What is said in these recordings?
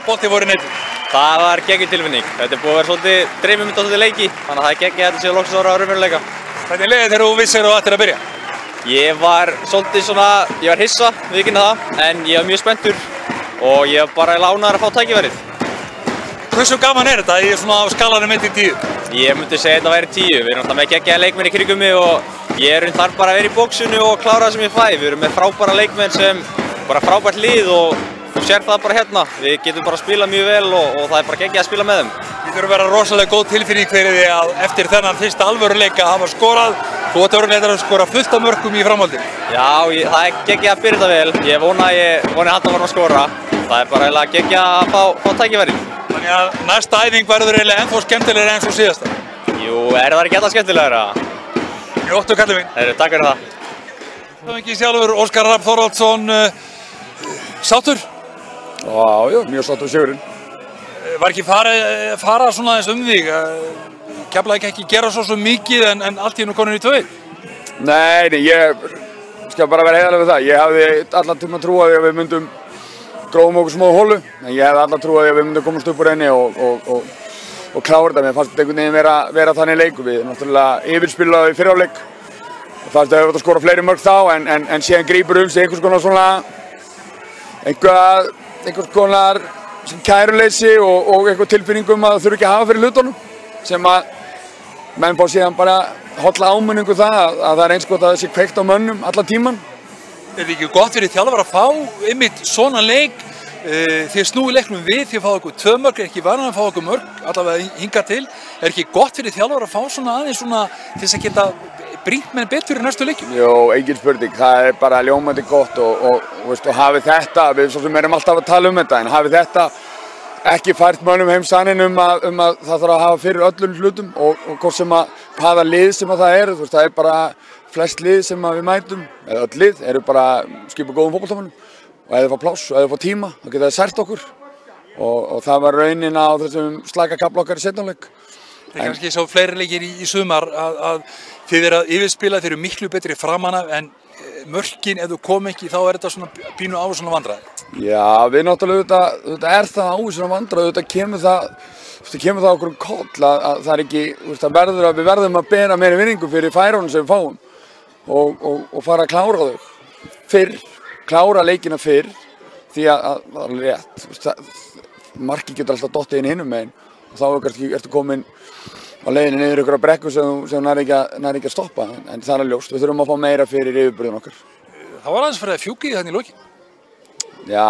bolti voru í netið? Það var geggjur tilfinning. Þetta búið að vera svolítið dreifum þetta svolítið leiki, þannig að það geggjur þetta séu loksins ára á raunveruleika. Hvernig leiði þegar þú vissir þú ættir að byrja? Ég var svolítið svona, ég var hissa, viðurkenni það, en ég var mjög spenntur og ég var bara ánægður að fá tækifærið. Hversu gaman er þetta í svona skalanum 1–10? Ég myndi segja þetta væri 10. Við erum alltaf með geggjaða leikmenn í kringum mig og ég þarf bara að vera í bóksinu og klára það sem ég fæ. Við erum með frábæra leikmenn sem bara frábært lið og þú sér það bara hérna. Við getum bara að spila mjög vel og það er bara geggjað að spila með þeim. Þið þurfum að vera rosalega góð tilfinning fyrir því að eftir þennan fyrsta alvöruleika hafa skorað. Þú átti örugglega að skora fullt af mörkum í framhaldinu. Já, það er geggjað að byrja þetta vel. Ég vona að hann að skora. Það er bara eiginlega geggjað að fá tækifærið. Þannig að næsta æfing verður eiginlega ennþá skemmtilegri en svo síðasta. Jú, er það ekki alltaf skemmtilegra? Jóttu kallið minn. Takk fyrir það. Það er ekki sjálfur Óskar Hrafn Þorvaldsson, sáttur? Já, mjög sáttur sigurinn. Var ekki fara svona aðeins þig? Keflavík ekki gera svo mikið en allt í einu komin í 2? Nei, ég skal bara vera heiðarlegur við það. Ég hafði allan tíma trú að við myndum grófum okkur smá hólu, en ég hefði allan trú að við myndum komast upp úr henni og klára þetta. Mér fannst þetta einhvern veginn vera þannig leik. Við náttúrulega yfirspilaði í fyrri hálfleik. Mér fannst þetta að skora fleiri mörk þá, en síðan grípur sig einhvers konar kæruleysi og eitthvað tilfinningum að það þurfi ekki að hafa fyrir hlutunum, sem að menn fá síðan bara holla áminningu það að það er eins gott að það sé kveikt á mönnum allan tíman. Er þetta ekki gott fyrir þjálfara að fá einmitt svona leik? Þið snúið leiknum við, þið fáðu okkur 2 mörk, er ekki vanað að fá okkur mörk, allavega hingað til. Er ekki gott fyrir þjálfara að fá svona aðeins svona til þess að geta brýnt menn betur í næstu leikjum? Jó, engin spurning. Það er bara ljómandi gott og hafið þetta, við svo sem erum alltaf að tala um þetta, en hafið þetta ekki fært mönnum heim sanninn um að það þarf að hafa fyrir öllum hlutum og hvort sem hvaða lið sem það er, það er bara flest lið sem við mætum, eða öll lið, eru bara skipa góðum fótboltamönnum og ef þið fá pláss og ef þið fá tíma, þá geta þið sært okkur og það var raunin á þessum slæka kafla okkar í seinni hálfleik. Það er kannski sá fleiri leikir í sumar að þið eru að yfirspila, þið eru miklu betri framan af en mörkin, ef þú kom ekki, þá er þetta svona pínu á svona vandræði. Já, við náttúrulega, þetta er það á svona vandræði, þetta kemur það okkur koll að það er ekki, við verðum að bera meiri vinningu fyrir færunum sem við fáum og fara að klára þau fyrr, klára leikina fyrr, því að það er rétt, markið getur alltaf dottið inn hinum megin og þá ertu komin á leiðinni niður ykkur á brekku sem nær ekki að stoppa, en það er ljóst, við þurfum að fá meira fyrir yfirburðin okkar. Það var aðeins fyrir að fjúkið þannig í lokin? Já,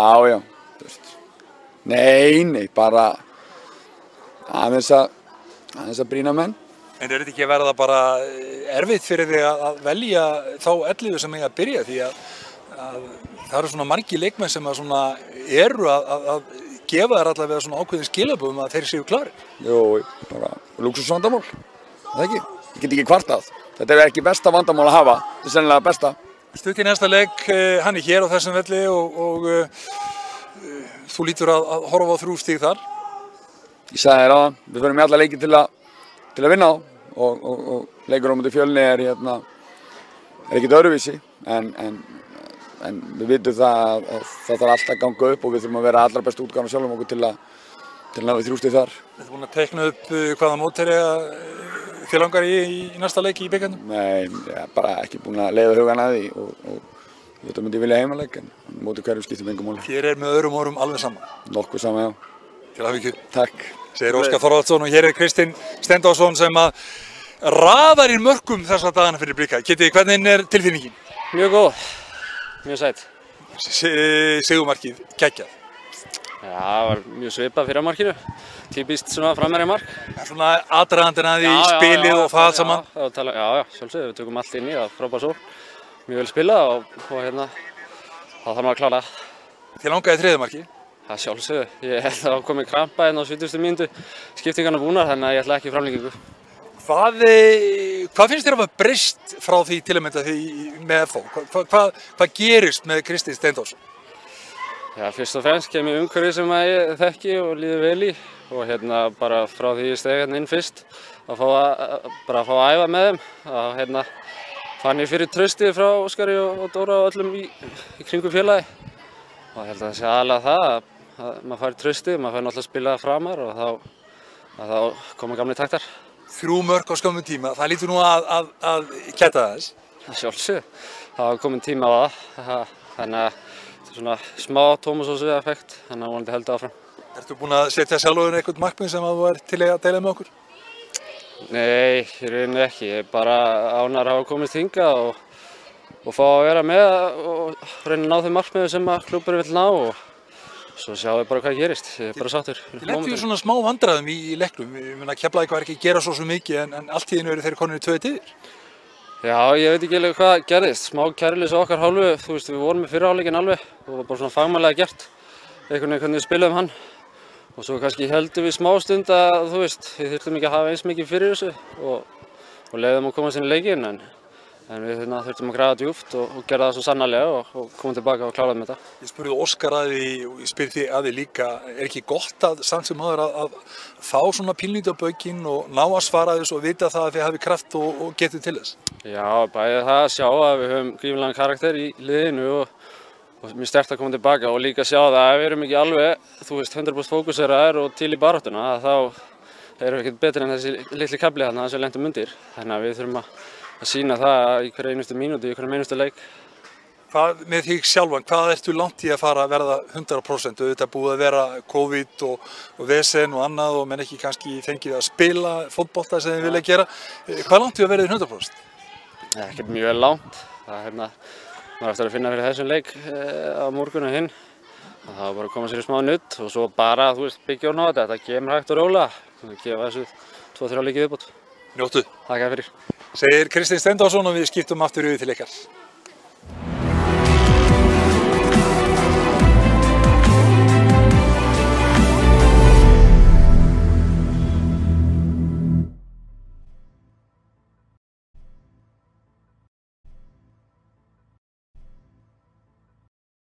nei, bara aðeins að brýna menn. En er þetta ekki að verða bara erfitt fyrir þig að velja þá 11 sem eiga að byrja, því að það eru svona margir leikmenn sem eru að gefa þér allavega svona ákveðin skilaboð að þeir séu klárir? Jú, bara lúxusvandamál, það ekki. Ég get ekki kvartað. Þetta er ekki besta vandamál að hafa, þetta er sennilega besta. Stutt í næsta leik, hann er hér á þessum velli og þú lítur að horfa á 3 stig þar. Ég sagði þér áðan, við förum í alla leiki til að vinna á og leikur á móti Fjölni er ekkert öðruvísi, en við vitum það að það þarf alltaf að ganga upp og við þurfum að vera allra best útgáðan sjálfum okkur til að ná við 3 stig þar. Ertu búin að teikna upp hvaða mótherja þig langar í næsta leik í bikarnum? Nei, ég er bara ekki búin að leiða hugann að því og þetta myndi ég vilja heimaleik, en móti hverjum skiptir engu máli. Hér er með öðrum orðum alveg saman? Nokkuð sama, já. Til hamingju. Takk. Segir Óskar Þorvaldsson og hér er Kristinn Steindórsson sem að raðar inn mörkum þessa dagana fyrir Blika. Kiddi, hvernig er tilfinningin? Mjög góð, mjög sætt. Sigurmarkið, geggjað. Já, það var mjög svipað fyrir markinu. Típist svona framherja mark. Svona aðdragandinn að því spilið og það allt saman? Já, sjálfsögðu, við tökum allt inn í það, frábær sókn. Mjög vel spilað og hérna, þá þarf maður að klára það. Þið langaði 3. marki? Það sjálfsögðu. Ég held að það komið krampa hérna á 70. mínútu, skiptingarnar búnar, þannig að ég ætla ekki framlengingu. Hvað finnst þér að hafa breyst frá því til að mynda því með FH? Hvað gerist með Kristinn Steindórsson? Já, fyrst og fremst kem ég umhverfi sem ég þekki og líður vel í og hérna bara frá því ég steg hérna inn fyrst að fá að æfa með þeim. Hérna fann ég fyrir traustið frá Óskari og Dóra og öllum í kringum félagi og ég held að það sé aðalega það að maður fær trausti, maður fær náttúrulega að spila framar og þá koma gamli taktar. 3 mörk á skömmum tíma, það lítur nú að kæta þess. Sjálfsög, það var komin tíma á það, þannig að þetta er svona smá Tómas Ósi effekt, þannig að vonandi heldur áfram. Ertu búinn að setja sjálfur eitthvað markmið sem að þú er til að deila með okkur? Nei, í rauninni ekki, ég er bara ánægður að hafa komist hingað og fá að vera með og reyna að ná þeim markmiðum sem að klúbburinn vill ná og svo sjáum við bara hvað gerist, ég er bara sáttur. Þið lentu í svona smá vandræðum í leiknum, ég meina Keflavík var ekki að gera svo mikið en allt í einu eru þeir konur í 2 yfir. Já, ég veit ekki alveg hvað gerðist, smá kæruleysi á okkar hálfu, þú veist við vorum með fyrri hálfleikinn alveg og var bara svona fagmannlega gert, einhvern veginn hvernig við spilaðum hann og svo kannski heldum við smá stund að þú veist, við þurftum ekki að hafa eins mikið fyrir þessu og leiðum að koma sinni leikinn en við þurftum að grafa djúpt og gera það svo sannarlega og koma tilbaka og klára með þetta. Ég spurði Óskar að því og ég spyr því að því líka, er ekki gott að samt sem áður að fá svona pílnýti á baukinn og ná að svara þessu og vita það að þið hafi kraft og getið til þess? Já, bæði það að sjá að við höfum grífilegan karakter í liðinu og mjög sterkt að koma tilbaka og líka sjá það að ef við erum ekki alveg, þú veist, 100% fókuseraðir og til í baráttuna, þá erum við ekkert betri en þessi litli kafli þarna sem við lentum undir. Þannig að við þurfum að sýna það í hverja einustu mínútu, í hverjum einustu leik. Hvað með þig sjálfan, hvað ertu langt í að fara að verða 100%? Auðvitað búið að vera COVID og vesen og annað og menn ekki kannski fengið að spila fótbolta sem þið vilja gera. Hvað langt í að verða 100%? Ekkert mjög langt. Maður eftir að finna fyrir þessum leik á morgun og hinn. Það var bara að koma sér í smá nudd og svo bara, þú veist, byggja orðin á þetta. Þetta kemur hægt og rólega. Gefa þessu 2-3 leiki viðbót. Njóttu. Takk fyrir. Segir Kristinn Steindórsson og við skiptum aftur yfir til ykkar.